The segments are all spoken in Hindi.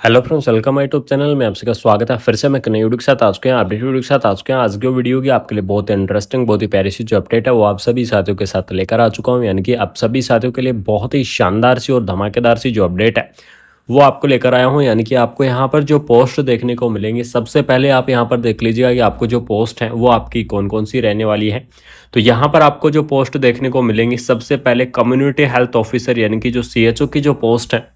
Hello friends, welcome my YouTube channel में आप सबका स्वागत है। फिर से मैं एक नई वीडियो के साथ आ चुके हैं, अपडेट वीडियो के साथ आ चुके हैं। आज की वीडियो की आपके लिए बहुत इंटरेस्टिंग, बहुत ही प्यारी सी जो अपडेट है वो आप सभी साथियों के साथ लेकर आ चुका हूं। यानी कि आप सभी साथियों के लिए बहुत ही शानदार सी और धमाकेदार सी जो अपडेट है वो आपको लेकर आया हूँ। यानी कि आपको यहाँ पर जो पोस्ट देखने को मिलेंगी, सबसे पहले आप यहाँ पर देख लीजिएगा कि आपको जो पोस्ट है वो आपकी कौन कौन सी रहने वाली है। तो यहाँ पर आपको जो पोस्ट देखने को मिलेंगी, सबसे पहले कम्युनिटी हेल्थ ऑफिसर यानी कि जो सीएचओ की जो पोस्ट है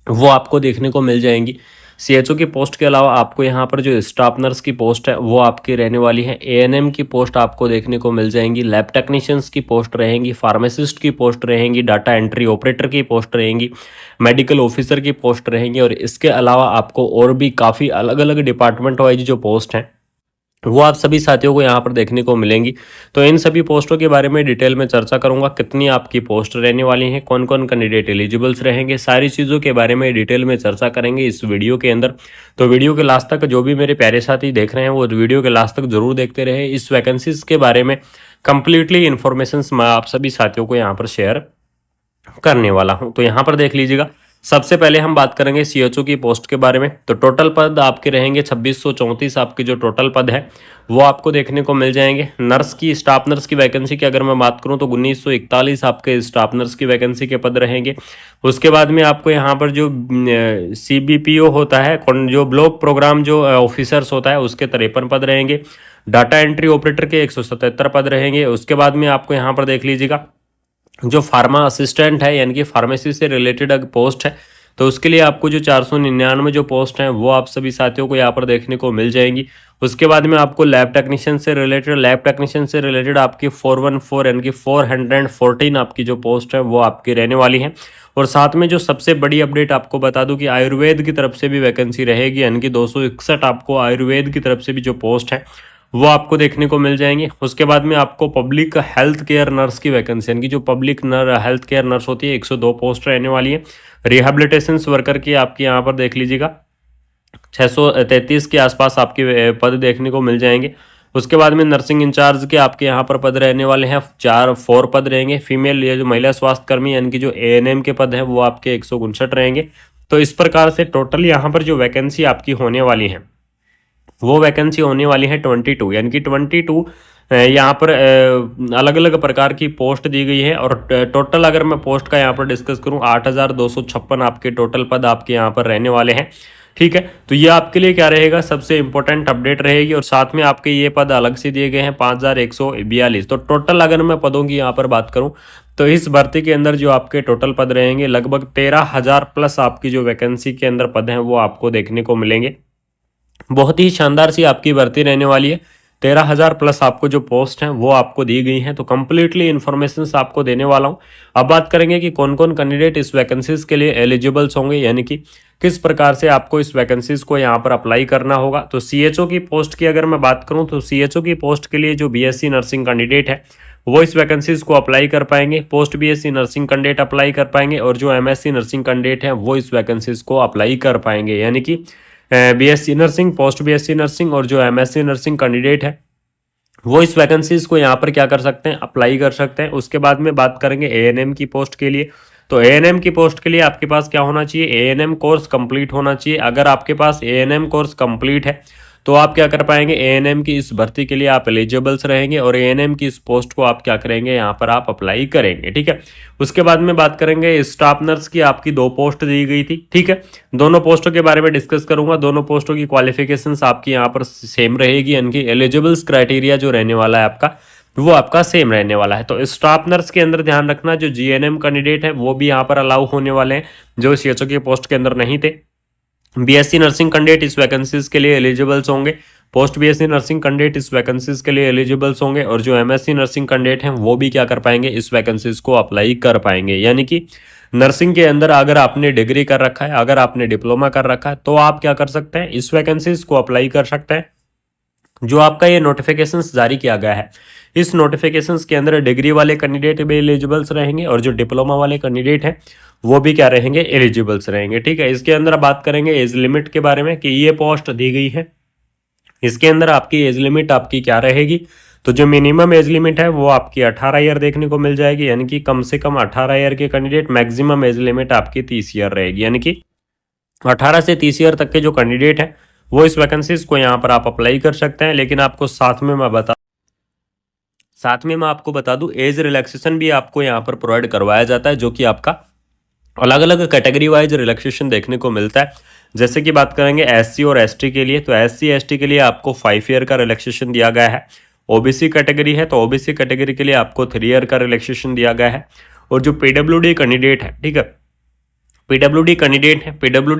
वो आपको देखने को मिल जाएंगी। सीएचओ की पोस्ट के अलावा आपको यहाँ पर जो स्टाफ नर्स की पोस्ट है वो आपकी रहने वाली है। एएनएम की पोस्ट आपको देखने को मिल जाएंगी। लैब टेक्नीशियंस की पोस्ट रहेंगी। फार्मासिस्ट की पोस्ट रहेंगी। डाटा एंट्री ऑपरेटर की पोस्ट रहेंगी। मेडिकल ऑफिसर की पोस्ट रहेंगी। और इसके अलावा आपको और भी काफ़ी अलग अलग डिपार्टमेंट वाइज जो पोस्ट हैं वो आप सभी साथियों को यहाँ पर देखने को मिलेंगी। तो इन सभी पोस्टों के बारे में डिटेल में चर्चा करूंगा। कितनी आपकी पोस्ट रहने वाली हैं, कौन कौन कैंडिडेट एलिजिबल्स रहेंगे, सारी चीज़ों के बारे में डिटेल में चर्चा करेंगे इस वीडियो के अंदर। तो वीडियो के लास्ट तक जो भी मेरे प्यारे साथी देख रहे हैं वो वीडियो के लास्ट तक जरूर देखते रहे। इस वैकेंसीज के बारे में कंप्लीटली इन्फॉर्मेशन मैं आप सभी साथियों को यहाँ पर शेयर करने वाला हूँ। तो यहाँ पर देख लीजिएगा, सबसे पहले हम बात करेंगे सीएचओ की पोस्ट के बारे में। तो टोटल पद आपके रहेंगे 2634। आपके जो टोटल पद है वो आपको देखने को मिल जाएंगे। नर्स की, स्टाफ नर्स की वैकेंसी की अगर मैं बात करूं तो 1941 आपके स्टाफ नर्स की वैकेंसी के पद रहेंगे। उसके बाद में आपको यहाँ पर जो सीबीपीओ होता है, जो ब्लॉक प्रोग्राम जो ऑफिसर्स होता है, उसके 53 पद रहेंगे। डाटा एंट्री ऑपरेटर के 177 पद रहेंगे। उसके बाद में आपको यहाँ पर देख लीजिएगा, जो फार्मा असिस्टेंट है यानी कि फार्मेसी से रिलेटेड पोस्ट है, तो उसके लिए आपको जो 499 जो पोस्ट हैं वो आप सभी साथियों को यहाँ पर देखने को मिल जाएंगी। उसके बाद में आपको लैब टेक्नीशियन से रिलेटेड आपकी 414 यानी कि 414 आपकी जो पोस्ट है वो आपकी रहने वाली है। और साथ में जो सबसे बड़ी अपडेट आपको बता दूं कि आयुर्वेद की तरफ से भी वैकेंसी रहेगी। यानी कि 261 आपको आयुर्वेद की तरफ से भी जो पोस्ट है वो आपको देखने को मिल जाएंगे। उसके बाद में आपको पब्लिक हेल्थ केयर नर्स की वैकेंसी यानी कि जो पब्लिक हेल्थ केयर नर्स होती है 102 पोस्ट रहने वाली है। रिहेबिलिटेशन वर्कर की आपकी यहाँ पर देख लीजिएगा 633 के आसपास आपके पद देखने को मिल जाएंगे। उसके बाद में नर्सिंग इंचार्ज के आपके यहाँ पर पद रहने वाले हैं 4 पद रहेंगे। फीमेल, ये जो महिला स्वास्थ्य कर्मी यानी कि जो एएनएम के पद हैं वो आपके 159 रहेंगे। तो इस प्रकार से टोटल यहाँ पर जो वैकेंसी आपकी होने वाली है वो वैकेंसी होने वाली है 22। यानी कि 22 यहाँ पर अलग अलग प्रकार की पोस्ट दी गई है। और टोटल अगर मैं पोस्ट का यहाँ पर डिस्कस करूँ 8256 आपके टोटल पद आपके यहाँ पर रहने वाले हैं। ठीक है, तो ये आपके लिए क्या रहेगा, सबसे इंपॉर्टेंट अपडेट रहेगी। और साथ में आपके ये पद अलग से दिए गए हैं 5142। तो टोटल अगर मैं पदों की यहाँ पर बात करूँ तो इस भर्ती के अंदर जो आपके टोटल पद रहेंगे लगभग 13,000 प्लस आपकी जो वैकेंसी के अंदर पद हैं वो आपको देखने को मिलेंगे। बहुत ही शानदार सी आपकी भर्ती रहने वाली है। 13,000 प्लस आपको जो पोस्ट हैं वो आपको दी गई हैं। तो कंप्लीटली इन्फॉर्मेशन आपको देने वाला हूं। अब बात करेंगे कि कौन कौन कैंडिडेट इस वैकेंसीज के लिए एलिजिबल्स होंगे, यानी कि किस प्रकार से आपको इस वैकेंसीज को यहाँ पर अप्लाई करना होगा। तो सीएचओ की पोस्ट की अगर मैं बात करूँ तो सीएचओ की पोस्ट के लिए जो बीएससी नर्सिंग कैंडिडेट है वो इस वैकेंसीज को अप्लाई कर पाएंगे। Post BSc nursing candidate apply कर पाएंगे। और जो एमएससी नर्सिंग कैंडिडेट है वो इस वैकेंसीज को अप्लाई कर पाएंगे। यानी कि BSc nursing, post BSc nursing और जो एमएससी नर्सिंग कैंडिडेट है वो इस वैकेंसीज को यहाँ पर क्या कर सकते हैं, अप्लाई कर सकते हैं। उसके बाद में बात करेंगे एएनएम की पोस्ट के लिए। तो एएनएम की पोस्ट के लिए आपके पास क्या होना चाहिए, एएनएम कोर्स कंप्लीट होना चाहिए। अगर आपके पास एएनएम कोर्स कंप्लीट है तो आप क्या कर पाएंगे, एएनएम की इस भर्ती के लिए आप एलिजिबल्स रहेंगे। और एएनएम की इस पोस्ट को आप क्या करेंगे, यहाँ पर आप अप्लाई करेंगे। ठीक है, उसके बाद में बात करेंगे स्टाफ नर्स की आपकी 2 पोस्ट दी गई थी। ठीक है, दोनों पोस्टों के बारे में डिस्कस करूंगा। दोनों पोस्टों की क्वालिफिकेशंस आपकी यहाँ पर सेम रहेगी। यानी कि एलिजिबल्स क्राइटेरिया जो रहने वाला है आपका वो आपका सेम रहने वाला है। तो स्टाफ नर्स के अंदर ध्यान रखना, जो जीएनएम कैंडिडेट है वो भी यहाँ पर अलाउ होने वाले हैं जो सीएचओ की पोस्ट के अंदर नहीं थे। बीएससी नर्सिंग कैंडिडेट इस वैकेंसीज के लिए एलिजिबल्स होंगे। पोस्ट बीएससी नर्सिंग कैंडिडेट इस वैकेंसीज के लिए एलिजिबल्स होंगे। और जो एमएससी नर्सिंग कैंडिडेट हैं वो भी क्या कर पाएंगे, इस वैकेंसीज को अप्लाई कर पाएंगे। यानी कि नर्सिंग के अंदर अगर आपने डिग्री कर रखा है, अगर आपने डिप्लोमा कर रखा है तो आप क्या कर सकते हैं, इस वैकेंसीज को अप्लाई कर सकते हैं। जो आपका ये नोटिफिकेशंस जारी किया गया है, इस नोटिफिकेशंस के अंदर डिग्री वाले कैंडिडेट भी एलिजिबल्स रहेंगे और जो डिप्लोमा वाले कैंडिडेट हैं वो भी क्या रहेंगे, एलिजिबल्स रहेंगे। ठीक है, इसके अंदर बात करेंगे एज लिमिट के बारे में कि ये पोस्ट दी गई है, इसके अंदर आपकी एज लिमिट आपकी क्या रहेगी। तो जो मिनिमम एज लिमिट है वो आपकी 18 ईयर देखने को मिल जाएगी। यानी कि कम से कम 18 ईयर के कैंडिडेट, मैक्सिमम एज लिमिट आपकी 30 ईयर रहेगी। यानी कि 18 से 30 ईयर तक के जो कैंडिडेट हैं वो इस वैकेंसीज को यहाँ पर आप अप्लाई कर सकते हैं। लेकिन आपको साथ में मैं आपको बता दूं एज रिलैक्सेशन भी आपको यहाँ पर प्रोवाइड करवाया जाता है, जो कि आपका अलग अलग कैटेगरी वाइज रिलैक्सेशन देखने को मिलता है। जैसे कि बात करेंगे एससी और एसटी के लिए, तो एससी एसटी के लिए आपको 5 ईयर का रिलैक्सेशन दिया गया है। ओबीसी कैटेगरी है तो ओबीसी कैटेगरी के लिए आपको 3 ईयर का रिलैक्सेशन दिया गया है। और जो पीडब्ल्यूडी कैंडिडेट है, ठीक है, पीडब्ल्यूडी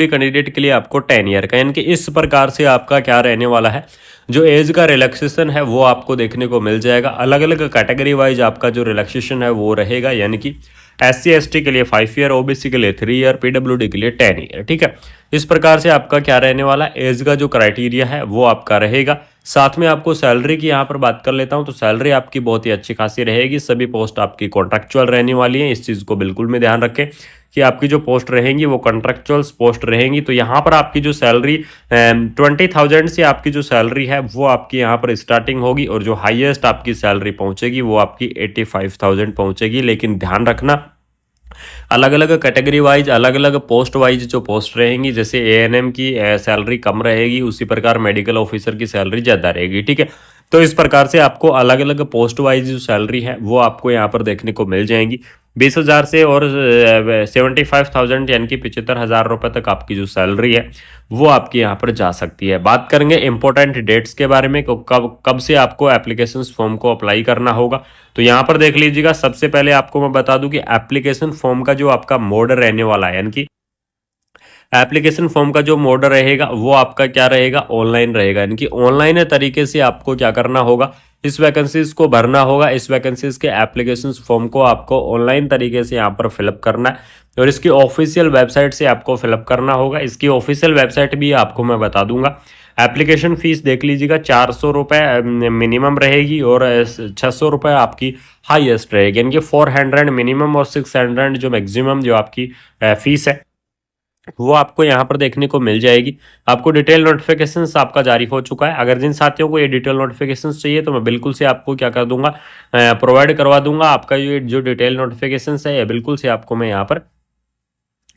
कैंडिडेट के लिए आपको 10 ईयर का, यानी कि इस प्रकार से आपका क्या रहने वाला है, जो एज का रिलैक्सेशन है वो आपको देखने को मिल जाएगा। अलग अलग कैटेगरी वाइज आपका जो रिलैक्सेशन है वो रहेगा, यानी कि एससी एसटी के लिए 5 ईयर, ओबीसी के लिए 3 ईयर, पीडब्ल्यूडी के लिए 10 ईयर, ठीक है। इस प्रकार से आपका क्या रहने वाला एज का जो क्राइटेरिया है वो आपका रहेगा। साथ में आपको सैलरी की यहाँ पर बात कर लेता हूँ, तो सैलरी आपकी बहुत ही अच्छी खासी रहेगी। सभी पोस्ट आपकी कॉन्ट्रैक्चुअल रहने वाली है, इस चीज़ को बिल्कुल में ध्यान रखें कि आपकी जो पोस्ट रहेंगी वो कॉन्ट्रैक्चुअल पोस्ट रहेंगी। तो यहाँ पर आपकी जो सैलरी 20,000 से आपकी जो सैलरी है वो आपकी यहाँ पर स्टार्टिंग होगी, और जो हाईएस्ट आपकी सैलरी पहुँचेगी वो आपकी 85,000 पहुँचेगी। लेकिन ध्यान रखना अलग अलग कैटेगरी वाइज, अलग अलग पोस्ट वाइज जो पोस्ट रहेंगी, जैसे एएनएम की सैलरी कम रहेगी, उसी प्रकार मेडिकल ऑफिसर की सैलरी ज़्यादा रहेगी, ठीक है। तो इस प्रकार से आपको अलग अलग पोस्ट वाइज जो सैलरी है वो आपको यहाँ पर देखने को मिल जाएंगी। 20,000 से और 75,000 यानी कि 75,000 रुपये तक आपकी जो सैलरी है वो आपकी यहाँ पर जा सकती है। बात करेंगे इंपॉर्टेंट डेट्स के बारे में, कब से आपको एप्लीकेशन फॉर्म को अप्लाई करना होगा। तो यहाँ पर देख लीजिएगा, सबसे पहले आपको मैं बता दूं कि एप्लीकेशन फॉर्म का जो आपका मोड रहने वाला है, यानी कि एप्लीकेशन फॉर्म का जो मोड रहेगा वो आपका क्या रहेगा, ऑनलाइन रहेगा। यानी कि ऑनलाइन तरीके से आपको क्या करना होगा, इस वैकेंसीज को भरना होगा। इस वैकेंसीज के एप्लीकेशन फॉर्म को आपको ऑनलाइन तरीके से यहाँ पर फिलअप करना है, और इसकी ऑफिशियल वेबसाइट से आपको फिलअप करना होगा। इसकी ऑफिशियल वेबसाइट भी आपको मैं बता दूंगा। एप्लीकेशन फीस देख लीजिएगा, 400 रुपये मिनिमम रहेगी और 600 रुपये आपकी हाईएस्ट रहेगी, यानी कि 400 मिनिमम और 600 जो मैक्सिमम जो आपकी फीस है वो आपको यहाँ पर देखने को मिल जाएगी। आपको डिटेल नोटिफिकेशंस आपका जारी हो चुका है। अगर जिन साथियों को ये डिटेल नोटिफिकेशंस चाहिए तो मैं बिल्कुल से आपको क्या कर दूंगा, प्रोवाइड करवा दूंगा। आपका ये जो डिटेल नोटिफिकेशंस है ये बिल्कुल से आपको मैं यहाँ पर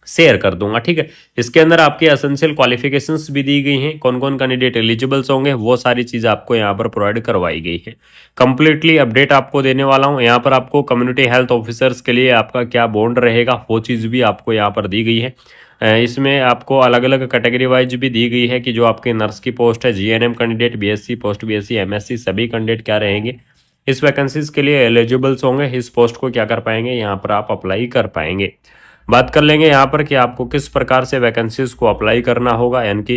शेयर कर दूंगा, ठीक है। इसके अंदर आपके एसेंशियल क्वालिफिकेशंस भी दी गई हैं, कौन कौन कैंडिडेट एलिजिबल्स होंगे वो सारी चीज़ आपको यहाँ पर प्रोवाइड करवाई गई है। कंप्लीटली अपडेट आपको देने वाला हूँ। यहाँ पर आपको कम्युनिटी हेल्थ ऑफिसर्स के लिए आपका क्या बॉन्ड रहेगा वो चीज़ भी आपको यहाँ पर दी गई है। इसमें आपको अलग अलग कैटेगरी वाइज भी दी गई है कि जो आपके नर्स की पोस्ट है, GNM candidate, BSc, post BSc, MSc, सभी कैंडिडेट क्या रहेंगे इस वैकेंसीज के लिए एलिजिबल्स होंगे। इस पोस्ट को क्या कर पाएंगे, यहाँ पर आप अप्लाई कर पाएंगे। बात कर लेंगे यहाँ पर कि आपको किस प्रकार से वैकेंसीज को अप्लाई करना होगा, यानी कि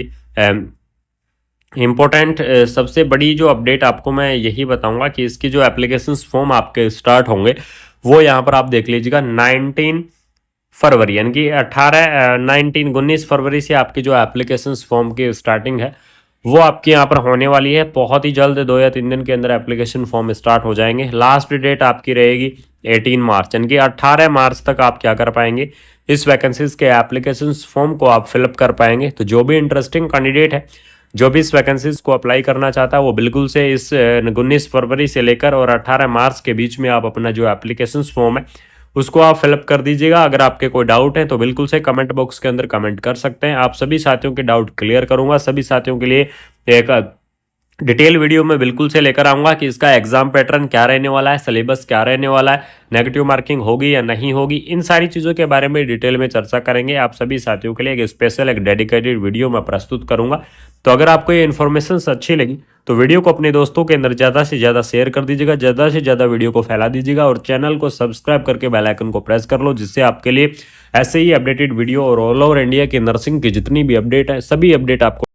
इम्पोर्टेंट सबसे बड़ी जो अपडेट आपको मैं यही बताऊंगा कि इसकी जो एप्लीकेशन फॉर्म आपके स्टार्ट होंगे वो यहाँ पर आप देख लीजिएगा 19 फरवरी, यानी कि 19 फरवरी से आपकी जो एप्लीकेशन फॉर्म की स्टार्टिंग है वो आपके यहाँ पर होने वाली है। बहुत ही जल्द 2 या 3 दिन के अंदर एप्लीकेशन फॉर्म स्टार्ट हो जाएंगे। लास्ट डेट आपकी रहेगी 18 मार्च, यानी कि 18 मार्च तक आप क्या कर पाएंगे, इस वैकेंसीज के एप्लीकेशन फॉर्म को आप फिलअप कर पाएंगे। तो जो भी इंटरेस्टिंग कैंडिडेट है, जो भी इस वैकेंसीज को अप्लाई करना चाहता है वो बिल्कुल से इस 19 फरवरी से लेकर और 18 मार्च के बीच में आप अपना जो एप्लीकेशन फॉर्म है उसको आप फिलअप कर दीजिएगा। अगर आपके कोई डाउट है तो बिल्कुल से कमेंट बॉक्स के अंदर कमेंट कर सकते हैं। आप सभी साथियों के डाउट क्लियर करूंगा। सभी साथियों के लिए एक डिटेल वीडियो में बिल्कुल से लेकर आऊंगा कि इसका एग्जाम पैटर्न क्या रहने वाला है, सिलेबस क्या रहने वाला है, नेगेटिव मार्किंग होगी या नहीं होगी, इन सारी चीज़ों के बारे में डिटेल में चर्चा करेंगे। आप सभी साथियों के लिए एक स्पेशल एक डेडिकेटेड वीडियो मैं प्रस्तुत करूंगा। तो अगर आपको ये इन्फॉर्मेशन अच्छी लगी तो वीडियो को अपने दोस्तों के अंदर ज़्यादा से ज़्यादा शेयर कर दीजिएगा, ज़्यादा से ज़्यादा वीडियो को फैला दीजिएगा और चैनल को सब्सक्राइब करके बेल आइकन को प्रेस कर लो, जिससे आपके लिए ऐसे ही अपडेटेड वीडियो और ऑल ओवर इंडिया की नर्सिंग की जितनी भी अपडेट है सभी अपडेट आपको